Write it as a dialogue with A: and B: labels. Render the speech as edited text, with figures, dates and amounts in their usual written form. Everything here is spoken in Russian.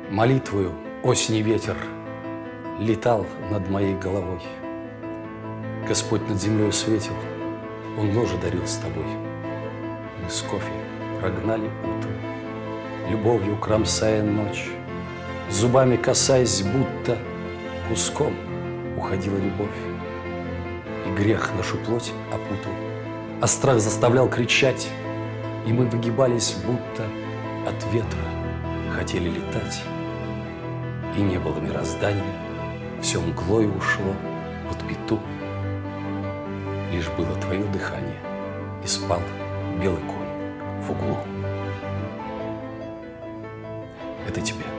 A: Молитвою осени ветер летал над моей головой. Господь над землей светил, Он ложе дарил с тобой. Мы с кофе прогнали утро, любовью кромсая ночь, зубами касаясь, будто куском уходила любовь. И грех нашу плоть опутал, а страх заставлял кричать, и мы выгибались, будто от ветра хотели летать. И не было мироздания, все мглой ушло под пету. Лишь было твое дыхание, и спал белый конь в углу. Это тебе.